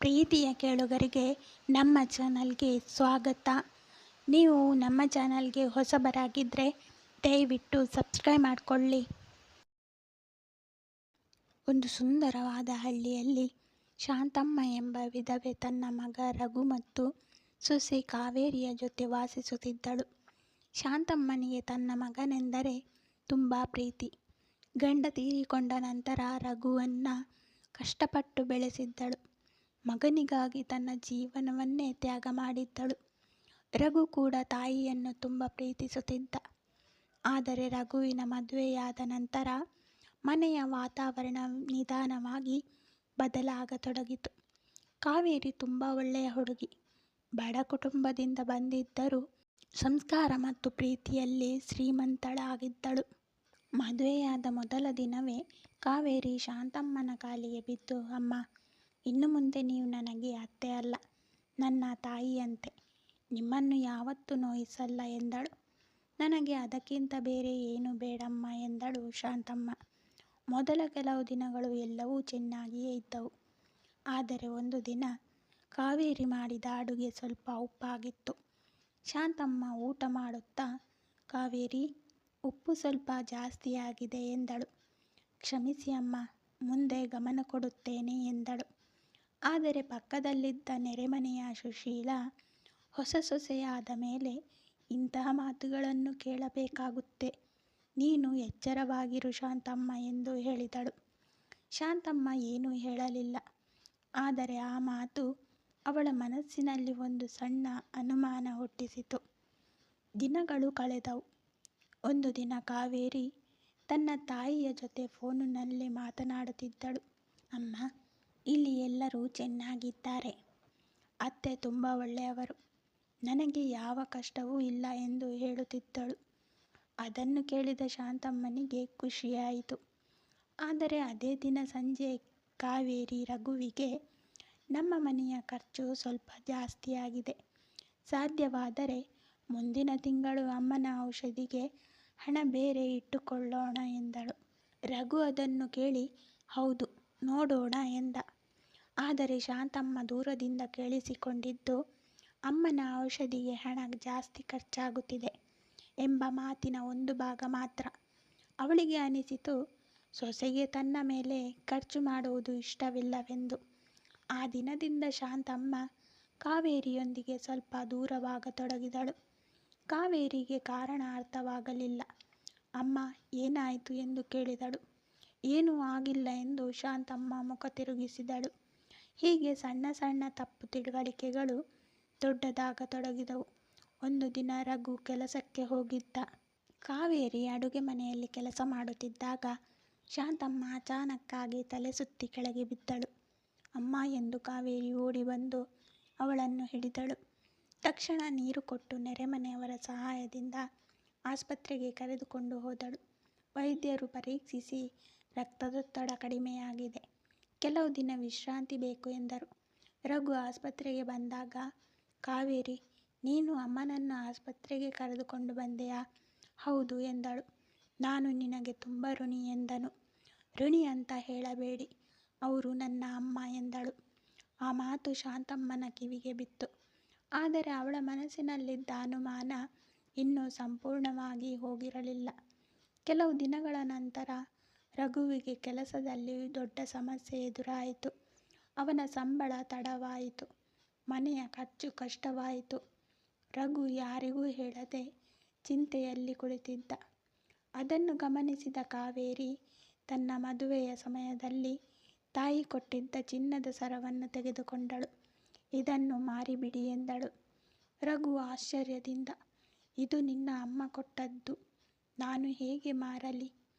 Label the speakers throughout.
Speaker 1: ಪ್ರೀತಿಯ ಕೇಳುಗರಿಗೆ ನಮ್ಮ ಚಾನಲ್ಗೆ ಸ್ವಾಗತ. ನೀವು ನಮ್ಮ ಚಾನಲ್ಗೆ ಹೊಸಬರಾಗಿದ್ದರೆ ದಯವಿಟ್ಟು ಸಬ್ಸ್ಕ್ರೈಬ್ ಮಾಡಿಕೊಳ್ಳಿ. ಒಂದು ಸುಂದರವಾದ ಹಳ್ಳಿಯಲ್ಲಿ ಶಾಂತಮ್ಮ ಎಂಬ ವಿಧವೆ ತನ್ನ ಮಗ ರಘು ಮತ್ತು ಸೊಸೆ ಕಾವೇರಿಯ ಜೊತೆ ವಾಸಿಸುತ್ತಿದ್ದಳು. ಶಾಂತಮ್ಮನಿಗೆ ತನ್ನ ಮಗನೆಂದರೆ ತುಂಬ ಪ್ರೀತಿ. ಗಂಡ ತೀರಿಕೊಂಡ ನಂತರ ರಘುವನ್ನು ಕಷ್ಟಪಟ್ಟು ಬೆಳೆಸಿದ್ದಳು. ಮಗನಿಗಾಗಿ ತನ್ನ ಜೀವನವನ್ನೇ ತ್ಯಾಗ ಮಾಡಿದ್ದಳು. ರಘು ಕೂಡ ತಾಯಿಯನ್ನು ತುಂಬ ಪ್ರೀತಿಸುತ್ತಿದ್ದ. ಆದರೆ ರಘುವಿನ ಮದುವೆಯಾದ ನಂತರ ಮನೆಯ ವಾತಾವರಣ ನಿಧಾನವಾಗಿ ಬದಲಾಗತೊಡಗಿತು. ಕಾವೇರಿ ತುಂಬ ಒಳ್ಳೆಯ ಹುಡುಗಿ. ಬಡ ಕುಟುಂಬದಿಂದ ಬಂದಿದ್ದರೂ ಸಂಸ್ಕಾರ ಮತ್ತು ಪ್ರೀತಿಯಲ್ಲಿ ಶ್ರೀಮಂತಳಾಗಿದ್ದಳು. ಮದುವೆಯಾದ ಮೊದಲ ದಿನವೇ ಕಾವೇರಿ ಶಾಂತಮ್ಮನ ಕಾಲಿಗೆ ಬಿದ್ದು, ಅಮ್ಮ, ಇನ್ನು ಮುಂದೆ ನೀವು ನನಗೆ ಅತ್ತೆ ಅಲ್ಲ, ನನ್ನ ತಾಯಿಯಂತೆ. ನಿಮ್ಮನ್ನು ಯಾವತ್ತೂ ನೋಯಿಸಲ್ಲ ಎಂದಳು. ನನಗೆ ಅದಕ್ಕಿಂತ ಬೇರೆ ಏನೂ ಬೇಡಮ್ಮ ಎಂದಳು ಶಾಂತಮ್ಮ. ಮೊದಲ ಕೆಲವು ದಿನಗಳು ಎಲ್ಲವೂ ಚೆನ್ನಾಗಿಯೇ ಇದ್ದವು. ಆದರೆ ಒಂದು ದಿನ ಕಾವೇರಿ ಮಾಡಿದ ಅಡುಗೆ ಸ್ವಲ್ಪ ಉಪ್ಪಾಗಿತ್ತು. ಶಾಂತಮ್ಮ ಊಟ ಮಾಡುತ್ತಾ, ಕಾವೇರಿ, ಉಪ್ಪು ಸ್ವಲ್ಪ ಜಾಸ್ತಿಯಾಗಿದೆ ಎಂದಳು. ಕ್ಷಮಿಸಿ ಅಮ್ಮ, ಮುಂದೆ ಗಮನ ಕೊಡುತ್ತೇನೆ ಎಂದಳು. ಆದರೆ ಪಕ್ಕದಲ್ಲಿದ್ದ ನೆರೆಮನೆಯ ಸುಶೀಲಾ, ಹೊಸ ಸೊಸೆಯಾದ ಮೇಲೆ ಇಂತಹ ಮಾತುಗಳನ್ನು ಕೇಳಬೇಕಾಗುತ್ತೆ. ನೀನು ಎಚ್ಚರವಾಗಿರು ಶಾಂತಮ್ಮ ಎಂದು ಹೇಳಿದಳು. ಶಾಂತಮ್ಮ ಏನೂ ಹೇಳಲಿಲ್ಲ. ಆದರೆ ಆ ಮಾತು ಅವಳ ಮನಸ್ಸಿನಲ್ಲಿ ಒಂದು ಸಣ್ಣ ಅನುಮಾನ ಹುಟ್ಟಿಸಿತು. ದಿನಗಳು ಕಳೆದವು. ಒಂದು ದಿನ ಕಾವೇರಿ ತನ್ನ ತಾಯಿಯ ಜೊತೆ ಫೋನಿನಲ್ಲಿ ಮಾತನಾಡುತ್ತಿದ್ದಳು. ಅಮ್ಮ, ಇಲ್ಲಿ ಎಲ್ಲರೂ ಚೆನ್ನಾಗಿದ್ದಾರೆ. ಅತ್ತೆ ತುಂಬ ಒಳ್ಳೆಯವರು. ನನಗೆ ಯಾವ ಕಷ್ಟವೂ ಇಲ್ಲ ಎಂದು ಹೇಳುತ್ತಿದ್ದಳು. ಅದನ್ನು ಕೇಳಿದ ಶಾಂತಮ್ಮನಿಗೆ ಖುಷಿಯಾಯಿತು. ಆದರೆ ಅದೇ ದಿನ ಸಂಜೆ ಕಾವೇರಿ ರಘುವಿಗೆ, ನಮ್ಮ ಮನೆಯ ಖರ್ಚು ಸ್ವಲ್ಪ ಜಾಸ್ತಿಯಾಗಿದೆ. ಸಾಧ್ಯವಾದರೆ ಮುಂದಿನ ತಿಂಗಳು ಅಮ್ಮನ ಔಷಧಿಗೆ ಹಣ ಬೇರೆ ಇಟ್ಟುಕೊಳ್ಳೋಣ ಎಂದಳು. ರಘು ಅದನ್ನು ಕೇಳಿ, ಹೌದು, ನೋಡೋಣ ಎಂದ. ಆದರೆ ಶಾಂತಮ್ಮ ದೂರದಿಂದ ಕೇಳಿಸಿಕೊಂಡಿದ್ದು, ಅಮ್ಮನ ಔಷಧಿಗೆ ಹಣ ಜಾಸ್ತಿ ಖರ್ಚಾಗುತ್ತಿದೆ ಎಂಬ ಮಾತಿನ ಒಂದು ಭಾಗ ಮಾತ್ರ. ಅವಳಿಗೆ ಅನಿಸಿತು, ಸೊಸೆಗೆ ತನ್ನ ಮೇಲೆ ಖರ್ಚು ಮಾಡುವುದು ಇಷ್ಟವಿಲ್ಲವೆಂದು. ಆ ದಿನದಿಂದ ಶಾಂತಮ್ಮ ಕಾವೇರಿಯೊಂದಿಗೆ ಸ್ವಲ್ಪ ದೂರವಾಗತೊಡಗಿದಳು. ಕಾವೇರಿಗೆ ಕಾರಣ ಅರ್ಥವಾಗಲಿಲ್ಲ. ಅಮ್ಮ, ಏನಾಯಿತು ಎಂದು ಕೇಳಿದಳು. ಏನೂ ಆಗಿಲ್ಲ ಎಂದು ಶಾಂತಮ್ಮ ಮುಖ ತಿರುಗಿಸಿದಳು. ಹೀಗೆ ಸಣ್ಣ ಸಣ್ಣ ತಪ್ಪು ತಿಳುವಳಿಕೆಗಳು ದೊಡ್ಡದಾಗತೊಡಗಿದವು. ಒಂದು ದಿನ ರಘು ಕೆಲಸಕ್ಕೆ ಹೋಗಿದ್ದ. ಕಾವೇರಿ ಅಡುಗೆ ಮನೆಯಲ್ಲಿ ಕೆಲಸ ಮಾಡುತ್ತಿದ್ದಾಗ ಶಾಂತಮ್ಮ ಅಚಾನಕ್ಕಾಗಿ ತಲೆ ಸುತ್ತಿ ಕೆಳಗೆ ಬಿದ್ದಳು. ಅಮ್ಮ ಎಂದು ಕಾವೇರಿ ಓಡಿ ಬಂದು ಅವಳನ್ನು ಹಿಡಿದಳು. ತಕ್ಷಣ ನೀರು ಕೊಟ್ಟು ನೆರೆಮನೆಯವರ ಸಹಾಯದಿಂದ ಆಸ್ಪತ್ರೆಗೆ ಕರೆದುಕೊಂಡು ಹೋದಳು. ವೈದ್ಯರು ಪರೀಕ್ಷಿಸಿ ರಕ್ತದೊತ್ತಡ ಕಡಿಮೆಯಾಗಿದೆ, ಕೆಲವು ದಿನ ವಿಶ್ರಾಂತಿ ಬೇಕು ಎಂದರು. ರಘು ಆಸ್ಪತ್ರೆಗೆ ಬಂದಾಗ, ಕಾವೇರಿ, ನೀನು ಅಮ್ಮನನ್ನು ಆಸ್ಪತ್ರೆಗೆ ಕರೆದುಕೊಂಡು ಬಂದೆಯಾ? ಹೌದು ಎಂದಳು. ನಾನು ನಿನಗೆ ತುಂಬ ಋಣಿ ಎಂದನು. ಋಣಿ ಅಂತ ಹೇಳಬೇಡಿ, ಅವರು ನನ್ನ ಅಮ್ಮ ಎಂದಳು. ಆ ಮಾತು ಶಾಂತಮ್ಮನ ಕಿವಿಗೆ ಬಿತ್ತು. ಆದರೆ ಅವಳ ಮನಸ್ಸಿನಲ್ಲಿದ್ದ ಅನುಮಾನ ಇನ್ನೂ ಸಂಪೂರ್ಣವಾಗಿ ಹೋಗಿರಲಿಲ್ಲ. ಕೆಲವು ದಿನಗಳ ನಂತರ ರಘುವಿಗೆ ಕೆಲಸದಲ್ಲಿ ದೊಡ್ಡ ಸಮಸ್ಯೆ ಎದುರಾಯಿತು. ಅವನ ಸಂಬಳ ತಡವಾಯಿತು. ಮನೆಯ ಖರ್ಚು ಕಷ್ಟವಾಯಿತು. ರಘು ಯಾರಿಗೂ ಹೇಳದೆ ಚಿಂತೆಯಲ್ಲಿ ಕುಳಿತಿದ್ದ. ಅದನ್ನು ಗಮನಿಸಿದ ಕಾವೇರಿ ತನ್ನ ಮದುವೆಯ ಸಮಯದಲ್ಲಿ ತಾಯಿ ಕೊಟ್ಟಿದ್ದ ಚಿನ್ನದ ಸರವನ್ನು ತೆಗೆದುಕೊಂಡಳು. ಇದನ್ನು ಮಾರಿಬಿಡಿ ಎಂದಳು. ರಘು ಆಶ್ಚರ್ಯದಿಂದ, ಇದು ನಿನ್ನ ಅಮ್ಮ ಕೊಟ್ಟದ್ದು, ನಾನು ಹೇಗೆ ಮಾರಲಿ?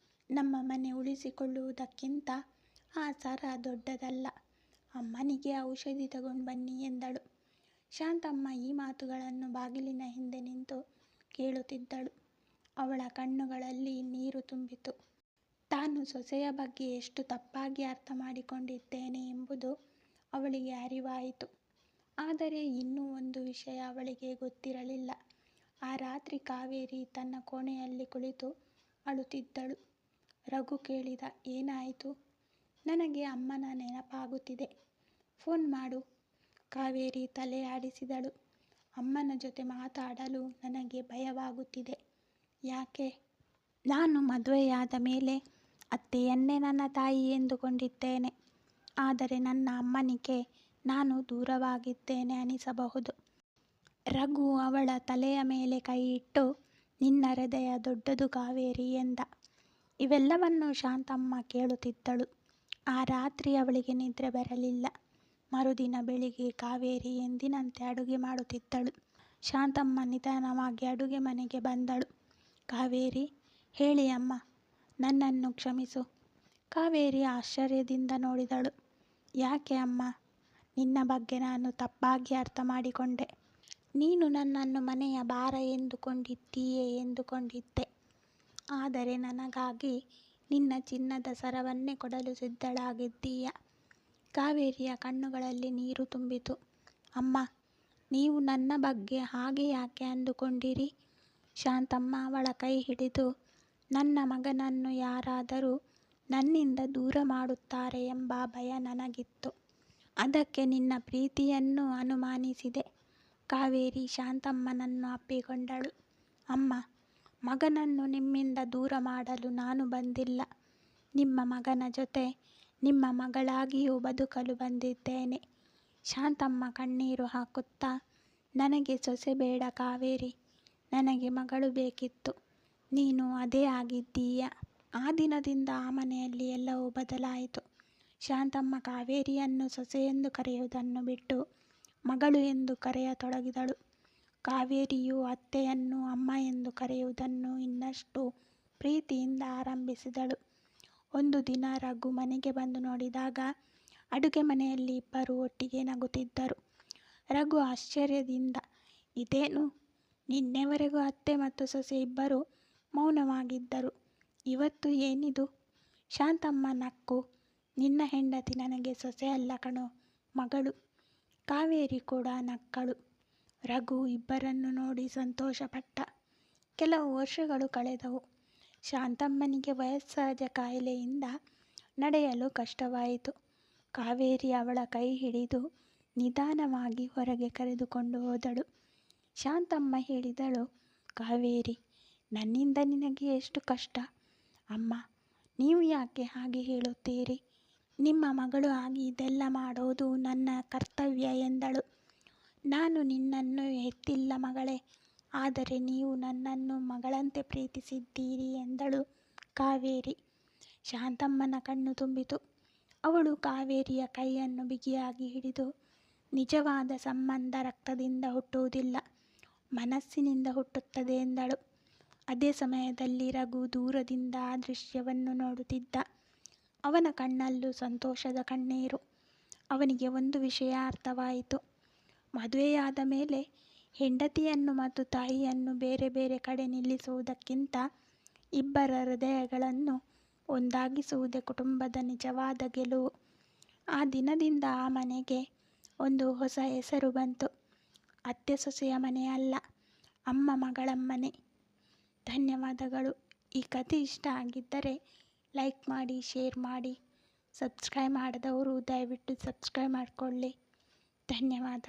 Speaker 1: ನಮ್ಮ ಮನೆ ಉಳಿಸಿಕೊಳ್ಳುವುದಕ್ಕಿಂತ ಆ ಸರ ದೊಡ್ಡದಲ್ಲ. ಅಮ್ಮನಿಗೆ ಔಷಧಿ ತಗೊಂಡು ಬನ್ನಿ ಎಂದಳು. ಶಾಂತಮ್ಮ ಈ ಮಾತುಗಳನ್ನು ಬಾಗಿಲಿನ ಹಿಂದೆ ನಿಂತು ಕೇಳುತ್ತಿದ್ದಳು. ಅವಳ ಕಣ್ಣುಗಳಲ್ಲಿ ನೀರು ತುಂಬಿತು. ತಾನು ಸೊಸೆಯ ಬಗ್ಗೆ ಎಷ್ಟು ತಪ್ಪಾಗಿ ಅರ್ಥ ಮಾಡಿಕೊಂಡಿದ್ದೇನೆ ಎಂಬುದು ಅವಳಿಗೆ ಅರಿವಾಯಿತು. ಆದರೆ ಇನ್ನೂ ಒಂದು ವಿಷಯ ಅವಳಿಗೆ ಗೊತ್ತಿರಲಿಲ್ಲ. ಆ ರಾತ್ರಿ ಕಾವೇರಿ ತನ್ನ ಕೋಣೆಯಲ್ಲಿ ಕುಳಿತು ಅಳುತ್ತಿದ್ದಳು. ರಘು ಕೇಳಿದ, ಏನಾಯಿತು? ನನಗೆ ಅಮ್ಮನ ನೆನಪಾಗುತ್ತಿದೆ. ಫೋನ್ ಮಾಡು ಕಾವೇರಿ ತಲೆ ಆಡಿಸಿದಳು. ಅಮ್ಮನ ಜೊತೆ ಮಾತಾಡಲು ನನಗೆ ಭಯವಾಗುತ್ತಿದೆ. ಯಾಕೆ? ನಾನು ಮದುವೆಯಾದ ಮೇಲೆ ಅತ್ತೆಯನ್ನೇ ನನ್ನ ತಾಯಿ ಎಂದುಕೊಂಡಿದ್ದೇನೆ. ಆದರೆ ನನ್ನ ಅಮ್ಮನಿಗೆ ನಾನು ದೂರವಾಗಿದ್ದೇನೆ ಅನಿಸಬಹುದು. ರಘು ಅವಳ ತಲೆಯ ಮೇಲೆ ಕೈ ಇಟ್ಟು, ನಿನ್ನ ಹೃದಯ ದೊಡ್ಡದು ಕಾವೇರಿ ಎಂದ. ಇವೆಲ್ಲವನ್ನು ಶಾಂತಮ್ಮ ಕೇಳುತ್ತಿದ್ದಳು. ಆ ರಾತ್ರಿ ಅವಳಿಗೆ ನಿದ್ರೆ ಬರಲಿಲ್ಲ. ಮರುದಿನ ಬೆಳಿಗ್ಗೆ ಕಾವೇರಿ ಎಂದಿನಂತೆ ಅಡುಗೆ ಮಾಡುತ್ತಿದ್ದಳು. ಶಾಂತಮ್ಮ ನಿಧಾನವಾಗಿ ಅಡುಗೆ ಮನೆಗೆ ಬಂದಳು. ಕಾವೇರಿ, ಹೇಳಿ ಅಮ್ಮ, ನನ್ನನ್ನು ಕ್ಷಮಿಸು. ಕಾವೇರಿ ಆಶ್ಚರ್ಯದಿಂದ ನೋಡಿದಳು. ಯಾಕೆ ಅಮ್ಮ? ನಿನ್ನ ಬಗ್ಗೆ ನಾನು ತಪ್ಪಾಗಿ ಅರ್ಥ ಮಾಡಿಕೊಂಡೆ. ನೀನು ನನ್ನನ್ನು ಮನೆಯ ಭಾರ ಎಂದುಕೊಂಡಿದ್ದೀಯೇ ಎಂದುಕೊಂಡಿದ್ದೆ. ಆದರೆ ನನಗಾಗಿ ನಿನ್ನ ಚಿನ್ನದ ಸರವನ್ನೇ ಕೊಡಲು ಸಿದ್ಧಳಾಗಿದ್ದೀಯ. ಕಾವೇರಿಯ ಕಣ್ಣುಗಳಲ್ಲಿ ನೀರು ತುಂಬಿತು. ಅಮ್ಮ, ನೀವು ನನ್ನ ಬಗ್ಗೆ ಹಾಗೆ ಯಾಕೆ ಅಂದುಕೊಂಡಿರಿ? ಶಾಂತಮ್ಮ ಅವಳ ಕೈ ಹಿಡಿದು, ನನ್ನ ಮಗನನ್ನು ಯಾರಾದರೂ ನನ್ನಿಂದ ದೂರ ಮಾಡುತ್ತಾರೆ ಎಂಬ ಭಯ ನನಗಿತ್ತು. ಅದಕ್ಕೆ ನಿನ್ನ ಪ್ರೀತಿಯನ್ನು ಅನುಮಾನಿಸಿದೆ. ಕಾವೇರಿ ಶಾಂತಮ್ಮನನ್ನು ಅಪ್ಪಿಕೊಂಡಳು. ಅಮ್ಮ, ಮಗನನ್ನು ನಿಮ್ಮಿಂದ ದೂರ ಮಾಡಲು ನಾನು ಬಂದಿಲ್ಲ. ನಿಮ್ಮ ಮಗನ ಜೊತೆ ನಿಮ್ಮ ಮಗಳಾಗಿಯೂ ಬದುಕಲು ಬಂದಿದ್ದೇನೆ. ಶಾಂತಮ್ಮ ಕಣ್ಣೀರು ಹಾಕುತ್ತಾ, ನನಗೆ ಸೊಸೆ ಬೇಡ ಕಾವೇರಿ, ನನಗೆ ಮಗಳು ಬೇಕಿತ್ತು. ನೀನು ಅದೇ ಆಗಿದ್ದೀಯ. ಆ ದಿನದಿಂದ ಆ ಮನೆಯಲ್ಲಿ ಎಲ್ಲವೂ ಬದಲಾಯಿತು. ಶಾಂತಮ್ಮ ಕಾವೇರಿಯನ್ನು ಸೊಸೆ ಎಂದು ಕರೆಯುವುದನ್ನು ಬಿಟ್ಟು ಮಗಳು ಎಂದು ಕರೆಯತೊಡಗಿದಳು. ಕಾವೇರಿಯು ಅತ್ತೆಯನ್ನು ಅಮ್ಮ ಎಂದು ಕರೆಯುವುದನ್ನು ಇನ್ನಷ್ಟು ಪ್ರೀತಿಯಿಂದ ಆರಂಭಿಸಿದಳು. ಒಂದು ದಿನ ರಘು ಮನೆಗೆ ಬಂದು ನೋಡಿದಾಗ ಅಡುಗೆ ಮನೆಯಲ್ಲಿ ಇಬ್ಬರು ಒಟ್ಟಿಗೆ ನಗುತ್ತಿದ್ದರು. ರಘು ಆಶ್ಚರ್ಯದಿಂದ, ಇದೇನು? ನಿನ್ನೆವರೆಗೂ ಅತ್ತೆ ಮತ್ತು ಸೊಸೆ ಇಬ್ಬರು ಮೌನವಾಗಿದ್ದರು. ಇವತ್ತು ಏನಿದು? ಶಾಂತಮ್ಮ ನಕ್ಕು, ನಿನ್ನ ಹೆಂಡತಿ ನನಗೆ ಸೊಸೆ ಅಲ್ಲ ಕಣೋ, ಮಗಳು. ಕಾವೇರಿ ಕೂಡ ನಕ್ಕಳು. ರಘು ಇಬ್ಬರನ್ನು ನೋಡಿ ಸಂತೋಷಪಟ್ಟ. ಕೆಲವು ವರ್ಷಗಳು ಕಳೆದವು. ಶಾಂತಮ್ಮನಿಗೆ ವಯಸ್ಸಹಜ ಕಾಯಿಲೆಯಿಂದ ನಡೆಯಲು ಕಷ್ಟವಾಯಿತು. ಕಾವೇರಿ ಅವಳ ಕೈ ಹಿಡಿದು ನಿಧಾನವಾಗಿ ಹೊರಗೆ ಕರೆದುಕೊಂಡು ಹೋದಳು. ಶಾಂತಮ್ಮ ಹೇಳಿದಳು, ಕಾವೇರಿ, ನನ್ನಿಂದ ನಿನಗೆ ಎಷ್ಟು ಕಷ್ಟ. ಅಮ್ಮ, ನೀವು ಯಾಕೆ ಹಾಗೆ ಹೇಳುತ್ತೀರಿ? ನಿಮ್ಮ ಮಗಳು ಆಗಿ ಇದೆಲ್ಲ ಮಾಡೋದು ನನ್ನ ಕರ್ತವ್ಯ ಎಂದಳು. ನಾನು ನಿನ್ನನ್ನು ಹೆತ್ತಿಲ್ಲ ಮಗಳೇ, ಆದರೆ ನೀವು ನನ್ನನ್ನು ಮಗಳಂತೆ ಪ್ರೀತಿಸಿದ್ದೀರಿ ಎಂದಳು ಕಾವೇರಿ. ಶಾಂತಮ್ಮನ ಕಣ್ಣು ತುಂಬಿತು. ಅವಳು ಕಾವೇರಿಯ ಕೈಯನ್ನು ಬಿಗಿಯಾಗಿ ಹಿಡಿದು, ನಿಜವಾದ ಸಂಬಂಧ ರಕ್ತದಿಂದ ಹುಟ್ಟುವುದಿಲ್ಲ, ಮನಸ್ಸಿನಿಂದ ಹುಟ್ಟುತ್ತದೆ ಎಂದಳು. ಅದೇ ಸಮಯದಲ್ಲಿ ರಘು ದೂರದಿಂದ ಆ ದೃಶ್ಯವನ್ನು ನೋಡುತ್ತಿದ್ದ. ಅವನ ಕಣ್ಣಲ್ಲೂ ಸಂತೋಷದ ಕಣ್ಣೀರು. ಅವನಿಗೆ ಒಂದು ವಿಷಯ ಅರ್ಥವಾಯಿತು. ಮದುವೆಯಾದ ಮೇಲೆ ಹೆಂಡತಿಯನ್ನು ಮತ್ತು ತಾಯಿಯನ್ನು ಬೇರೆ ಬೇರೆ ಕಡೆ ನಿಲ್ಲಿಸುವುದಕ್ಕಿಂತ ಇಬ್ಬರ ಹೃದಯಗಳನ್ನು ಒಂದಾಗಿಸುವುದೇ ಕುಟುಂಬದ ನಿಜವಾದ ಗೆಲುವು. ಆ ದಿನದಿಂದ ಆ ಮನೆಗೆ ಒಂದು ಹೊಸ ಹೆಸರು ಬಂತು. ಅತ್ತೆ ಸೊಸೆಯ ಮನೆ ಅಲ್ಲ, ಅಮ್ಮ ಮಗಳ ಮನೆ. ಧನ್ಯವಾದಗಳು. ಈ ಕಥೆ ಇಷ್ಟ ಆಗಿದ್ದರೆ ಲೈಕ್ ಮಾಡಿ, ಶೇರ್ ಮಾಡಿ. ಸಬ್ಸ್ಕ್ರೈಬ್ ಮಾಡದವರು ದಯವಿಟ್ಟು ಸಬ್ಸ್ಕ್ರೈಬ್ ಮಾಡಿಕೊಳ್ಳಿ. ಧನ್ಯವಾದ.